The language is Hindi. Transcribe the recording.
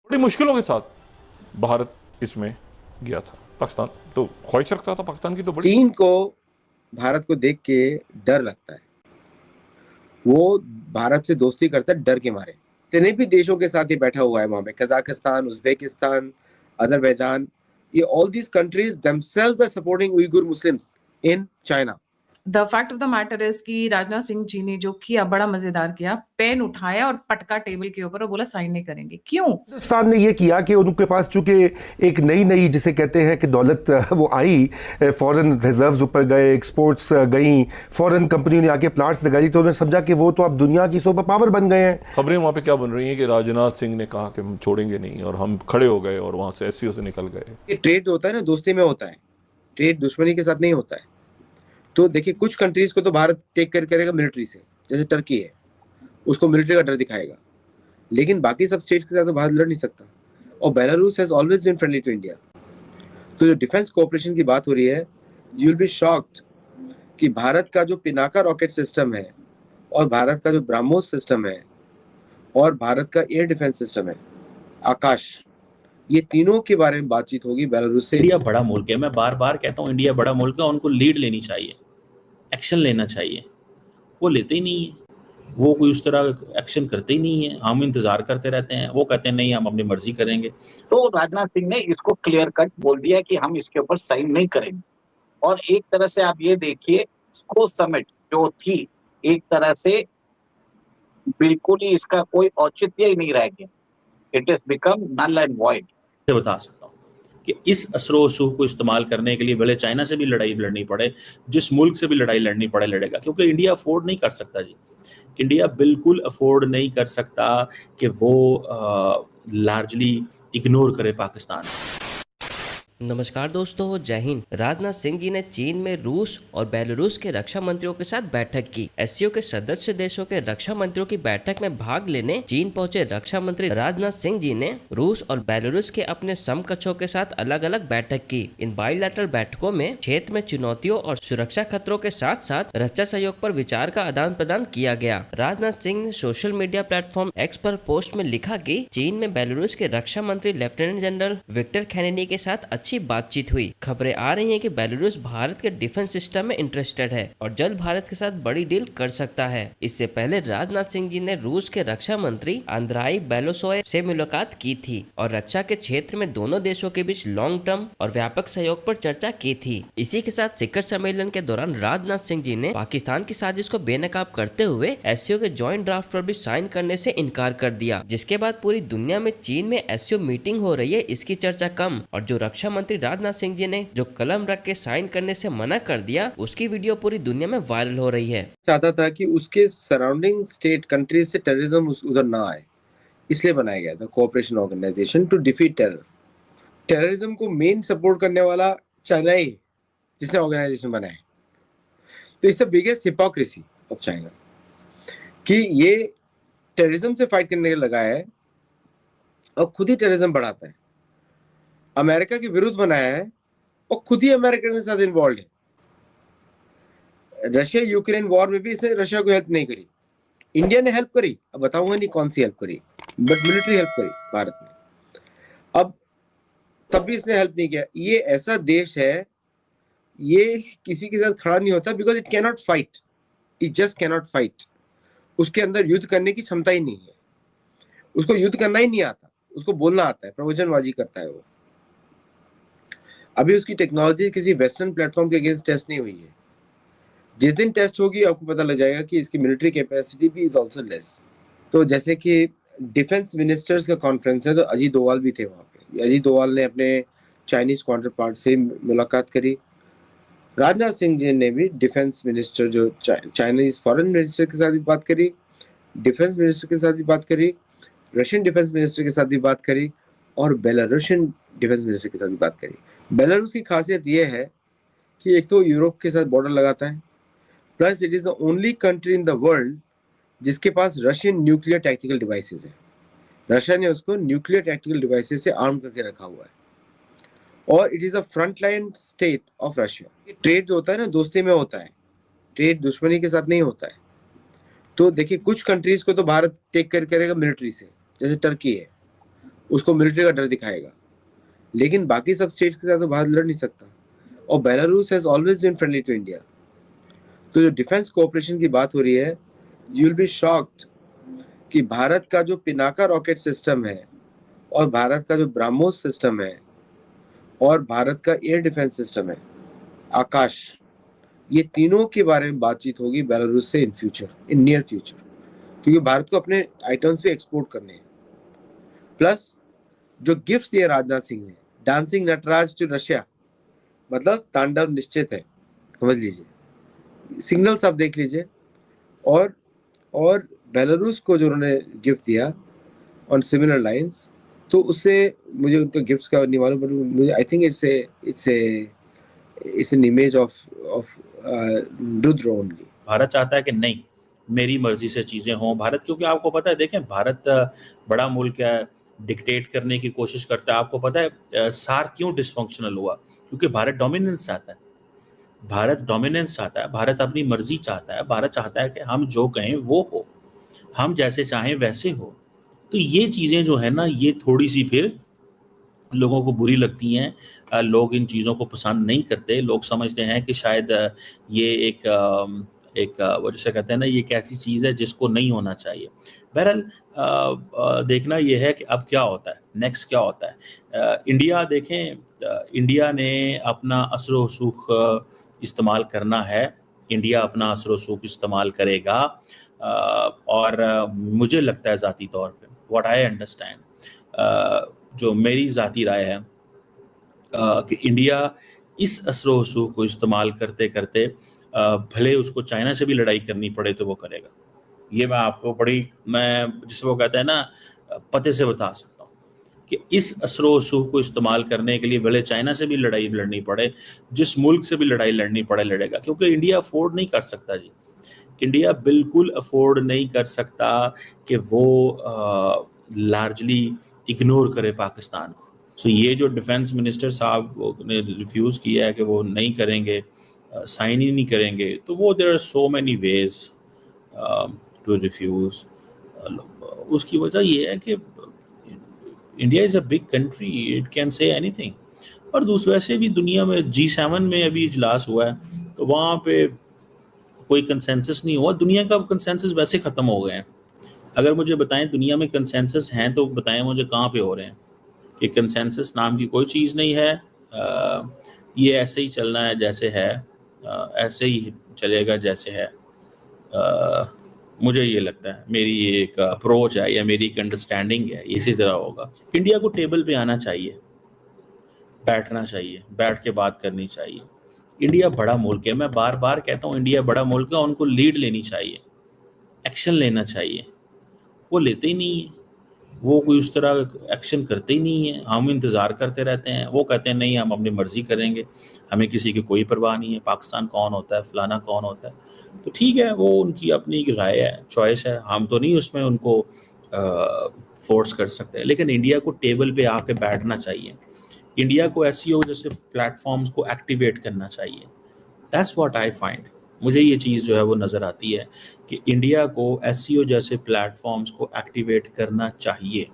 बड़ी मुश्किलों के साथ भारत इसमें गया था। पाकिस्तान तो ख्वाहिश रखता था, पाकिस्तान की तो बड़ी। चीन को भारत को देख के डर लगता है। वो भारत से दोस्ती करता है डर के मारे। जितने भी देशों के साथ ये बैठा हुआ है वहां पे, कजाकिस्तान, उज्बेकिस्तान, अजरबैजान, ये all these countries themselves are supporting Uyghur Muslims in China. The fact of the matter is कि राजनाथ सिंह जी ने जो किया बड़ा मजेदार किया, पेन उठाया और पटका टेबल के ऊपर और बोला साइन नहीं करेंगे। क्यों? हिंदुस्तान ने ये किया कि उनके पास चूंकि एक नई नई जिसे कहते हैं कि दौलत वो आई, फॉरेन रिजर्व्स ऊपर गए, एक्सपोर्ट्स गई, फॉरेन कंपनी ने आके प्लांट्स लगाई, तो उन्होंने समझा कि वो तो अब दुनिया की सुपर पावर बन गए हैं। खबरें वहाँ पे क्या बन रही हैं कि राजनाथ सिंह ने कहा कि हम छोड़ेंगे नहीं, और हम खड़े हो गए और वहाँ से एससीओ से निकल गए। ये ट्रेड होता है ना, दोस्ती में होता है, ट्रेड दुश्मनी के साथ नहीं होता है। तो देखिए कुछ कंट्रीज को तो भारत टेक केयर करेगा मिलिट्री से, जैसे टर्की है, उसको मिलिट्री का डर दिखाएगा, लेकिन बाकी सब स्टेट्स के साथ तो भारत लड़ नहीं सकता। और Belarus has always been friendly to India. तो जो डिफेंस कोऑपरेशन की बात हो रही है, यू विल बी शॉक्ड कि भारत का जो पिनाका रॉकेट सिस्टम है, और भारत का जो ब्रह्मोस सिस्टम है, और भारत का एयर डिफेंस सिस्टम है आकाश, ये तीनों के बारे में बातचीत होगी बेलारूस से। इंडिया बड़ा मुल्क है, मैं बार बार कहता हूँ इंडिया बड़ा मुल्क है, उनको लीड लेनी चाहिए, एक्शन लेना चाहिए। वो लेते ही नहीं है, वो कोई उस तरह एक्शन करते ही नहीं है। हम इंतजार करते रहते हैं, वो कहते हैं नहीं हम अपनी मर्जी करेंगे। तो राजनाथ सिंह ने इसको क्लियर कट बोल दिया कि हम इसके ऊपर साइन नहीं करेंगे। और एक तरह से आप ये देखिए, स्को समिट जो थी, एक तरह से बिल्कुल ही इसका कोई औचित्य ही नहीं रह गया। It is become null and void. बता सकता हूँ कि इस असरो रसूख को इस्तेमाल करने के लिए भले चाइना से भी लड़ाई लड़नी पड़े, जिस मुल्क से भी लड़ाई लड़नी पड़े लड़ेगा, क्योंकि इंडिया अफोर्ड नहीं कर सकता जी। इंडिया बिल्कुल अफोर्ड नहीं कर सकता कि वो लार्जली इग्नोर करे पाकिस्तान। नमस्कार दोस्तों, जय हिंद। राजनाथ सिंह जी ने चीन में रूस और बेलारूस के रक्षा मंत्रियों के साथ बैठक की। एससीओ के सदस्य देशों के रक्षा मंत्रियों की बैठक में भाग लेने चीन पहुंचे रक्षा मंत्री राजनाथ सिंह जी ने रूस और बेलारूस के अपने समकक्षों के साथ अलग अलग बैठक की। इन बाइलैटरल बैठकों में क्षेत्र में चुनौतियों और सुरक्षा खतरों के साथ साथ रक्षा सहयोग पर विचार का आदान प्रदान किया गया। राजनाथ सिंह ने सोशल मीडिया प्लेटफॉर्म एक्स पर पोस्ट में लिखा कि चीन में बेलारूस के रक्षा मंत्री लेफ्टिनेंट जनरल विक्टर खेनेडी के साथ अच्छी बातचीत हुई। खबरें आ रही हैं कि बेलारूस भारत के डिफेंस सिस्टम में इंटरेस्टेड है और जल्द भारत के साथ बड़ी डील कर सकता है। इससे पहले राजनाथ सिंह जी ने रूस के रक्षा मंत्री अंद्राई बेलोसोव से मुलाकात की थी और रक्षा के क्षेत्र में दोनों देशों के बीच लॉन्ग टर्म और व्यापक सहयोग पर चर्चा की थी। इसी के साथ शिखर सम्मेलन के दौरान राजनाथ सिंह जी ने पाकिस्तान की साजिश को बेनकाब करते हुए एससीओ के ज्वाइंट ड्राफ्ट पर भी साइन करने से इनकार कर दिया, जिसके बाद पूरी दुनिया में चीन में एससीओ मीटिंग हो रही है, इसकी चर्चा कम, और जो रक्षा मंत्री राजनाथ सिंह जी ने जो कलम रख के साइन करने से मना कर दिया, उसकी वीडियो पूरी दुनिया में वायरल हो रही है। चाहता था कि उसके सराउंडिंग स्टेट कंट्रीज से टेररिज्म उधर ना आए, इसलिए बनाया गया था cooperation organisation to defeat terror. Terrorism को मेन सपोर्ट करने वाला चाइना ही, जिसने ऑर्गेनाइजेशन बनाया। तो it's the biggest hypocrisy of China कि ये टेररिज्म से फाइट करने लगा है और खुद ही टेररिज्म बढ़ाता है। अमेरिका के विरुद्ध बनाया है और खुद ही अमेरिका के साथ इन्वॉल्व है। रशिया यूक्रेन वॉर में भी इसने रशिया को हेल्प नहीं करी, इंडिया ने हेल्प करी, अब बताऊंगा नहीं कौन सी हेल्प करी, बट मिलिट्री हेल्प करी भारत ने। अब तब भी इसने हेल्प नहीं किया। ये ऐसा देश है, ये किसी के साथ खड़ा नहीं होता because it cannot fight, it just cannot fight. उसके अंदर युद्ध करने की क्षमता ही नहीं है, उसको युद्ध करना ही नहीं आता, उसको बोलना आता है, प्रवचनबाजी करता है वो। अभी उसकी टेक्नोलॉजी किसी वेस्टर्न प्लेटफॉर्म के अगेंस्ट टेस्ट नहीं हुई है। जिस दिन टेस्ट होगी आपको पता लग जाएगा कि इसकी मिलिट्री कैपेसिटी भी इज आल्सो लेस। तो जैसे कि डिफेंस मिनिस्टर्स का कॉन्फ्रेंस है, तो अजीत डोवाल भी थे वहाँ पे। अजीत डोवाल ने अपने चाइनीज काउंटर पार्ट से मुलाकात करी। राजनाथ सिंह जी ने भी डिफेंस मिनिस्टर जो चाइनीज फॉरेन मिनिस्टर के साथ भी बात करी, डिफेंस मिनिस्टर के साथ भी बात करी, रशियन डिफेंस मिनिस्टर के साथ भी बात करी, और बेलारूशियन डिफेंस मिनिस्टर के साथ भी बात करी। बेलारूस की खासियत ये है कि एक तो यूरोप के साथ बॉर्डर लगाता है, plus it is the only country in the world जिसके पास रशियन न्यूक्लियर टैक्टिकल डिवाइसेस है। रशिया ने उसको न्यूक्लियर टैक्टिकल डिवाइसेस से आर्म करके रखा हुआ है, और it is a frontline state of Russia. Trade जो होता है ना, दोस्ती में होता है, ट्रेड दुश्मनी के साथ नहीं होता है। तो देखिए कुछ कंट्रीज को तो भारत टेक केयर करेगा मिलिट्री से, जैसे टर्की है, उसको मिलिट्री का डर दिखाएगा, लेकिन बाकी सब स्टेट्स के साथ तो भारत लड़ नहीं सकता। और Belarus has always been friendly to India. तो जो डिफेंस कोऑपरेशन की बात हो रही है, यू विल बी शॉक्ड कि भारत का जो पिनाका रॉकेट सिस्टम है और भारत का जो ब्रह्मोस सिस्टम है और भारत का एयर डिफेंस सिस्टम है आकाश, ये तीनों के बारे में बातचीत होगी बेलारूस से इन नियर फ्यूचर, क्योंकि भारत को अपने आइटम्स भी एक्सपोर्ट करने हैं। प्लस जो गिफ्ट्स दिए राजनाथ सिंह ने, डांसिंग नटराज टू रशिया, मतलब तांडव निश्चित है, समझ लीजिए, सिग्नल्स आप देख लीजिए। और बेलारूस को जो उन्होंने गिफ्ट दिया ऑन सिमिलर लाइंस, तो उससे मुझे उनका गिफ्ट्स का नहीं मालूम, बट मुझे I think it's an image of Rudra only. Bharat चाहता है कि नहीं, मेरी मर्जी से चीजें हों। भारत, क्योंकि आपको पता है, देखें, भारत बड़ा मुल्क है, डिक्टेट करने की कोशिश करता है। आपको पता है सार क्यों डिसफंक्शनल हुआ? क्योंकि भारत डोमिनेंस चाहता है। भारत अपनी मर्जी चाहता है। भारत चाहता है कि हम जो कहें वो हो, हम जैसे चाहें वैसे हो। तो ये चीजें जो है ना, ये थोड़ी सी फिर लोगों को बुरी लगती हैं। लोग इन चीज़ों को पसंद नहीं करते। लोग समझते हैं कि शायद ये एक वो जिसे कहते हैं ना, ये एक ऐसी चीज़ है जिसको नहीं होना चाहिए। बहरहाल देखना ये है कि अब क्या होता है, नेक्स्ट क्या होता है। इंडिया देखें, इंडिया ने अपना असर व रसूख इस्तेमाल करना है। इंडिया अपना असर व रसूख इस्तेमाल करेगा। और मुझे लगता है ज़ाती तौर पे, व्हाट आई अंडरस्टैंड, जो मेरी ज़ाती राय है, कि इंडिया इस असर व रसूख को इस्तेमाल करते करते भले उसको चाइना से भी लड़ाई करनी पड़े तो वो करेगा। ये मैं आपको मैं जिसे वो कहते हैं ना, पते से बता सकता हूँ कि इस असर व रसूख को इस्तेमाल करने के लिए भले चाइना से भी लड़ाई लड़नी पड़े, जिस मुल्क से भी लड़ाई लड़नी पड़े लड़ेगा, क्योंकि इंडिया अफोर्ड नहीं कर सकता जी। इंडिया बिल्कुल अफोर्ड नहीं कर सकता कि वो लार्जली इग्नोर करे पाकिस्तान को। सो ये जो डिफेंस मिनिस्टर साहब ने रिफ्यूज़ किया है कि वो नहीं करेंगे, साइन ही नहीं करेंगे, तो वो there are so many ways to refuse. उसकी वजह ये है कि India is a big country, it can say anything. और दूसरे वैसे भी दुनिया में G7 में अभी इजलास हुआ है, तो वहाँ पे कोई कंसेंसस नहीं हुआ। दुनिया का कंसेंसस वैसे ख़त्म हो गए हैं। अगर मुझे बताएं दुनिया में कंसेंसस हैं तो बताएं मुझे कहाँ पे हो रहे हैं। कि कंसेंसस नाम की कोई चीज़ नहीं है। ये ऐसे ही चलना है जैसे है, ऐसे ही चलेगा जैसे है। मुझे ये लगता है, मेरी ये एक अप्रोच है या मेरी एक अंडरस्टैंडिंग है, इसी तरह होगा। इंडिया को टेबल पे आना चाहिए, बैठना चाहिए, बैठ के बात करनी चाहिए। इंडिया बड़ा मुल्क है, मैं बार बार कहता हूँ इंडिया बड़ा मुल्क है, उनको लीड लेनी चाहिए, एक्शन लेना चाहिए। वो लेते ही नहीं है, वो कोई उस तरह एक्शन करते ही नहीं है। हम इंतज़ार करते रहते हैं। वो कहते हैं नहीं, हम अपनी मर्ज़ी करेंगे, हमें किसी की कोई परवाह नहीं है, पाकिस्तान कौन होता है, फलाना कौन होता है। तो ठीक है, वो उनकी अपनी राय है, चॉइस है, हम तो नहीं उसमें उनको फोर्स कर सकते। लेकिन इंडिया को टेबल पे आके बैठना चाहिए। इंडिया को SEO जैसे प्लेटफॉर्म्स को एक्टिवेट करना चाहिए। That's what I find. मुझे ये चीज़ जो है वो नज़र आती है कि इंडिया को SEO जैसे प्लेटफॉर्म्स को एक्टिवेट करना चाहिए।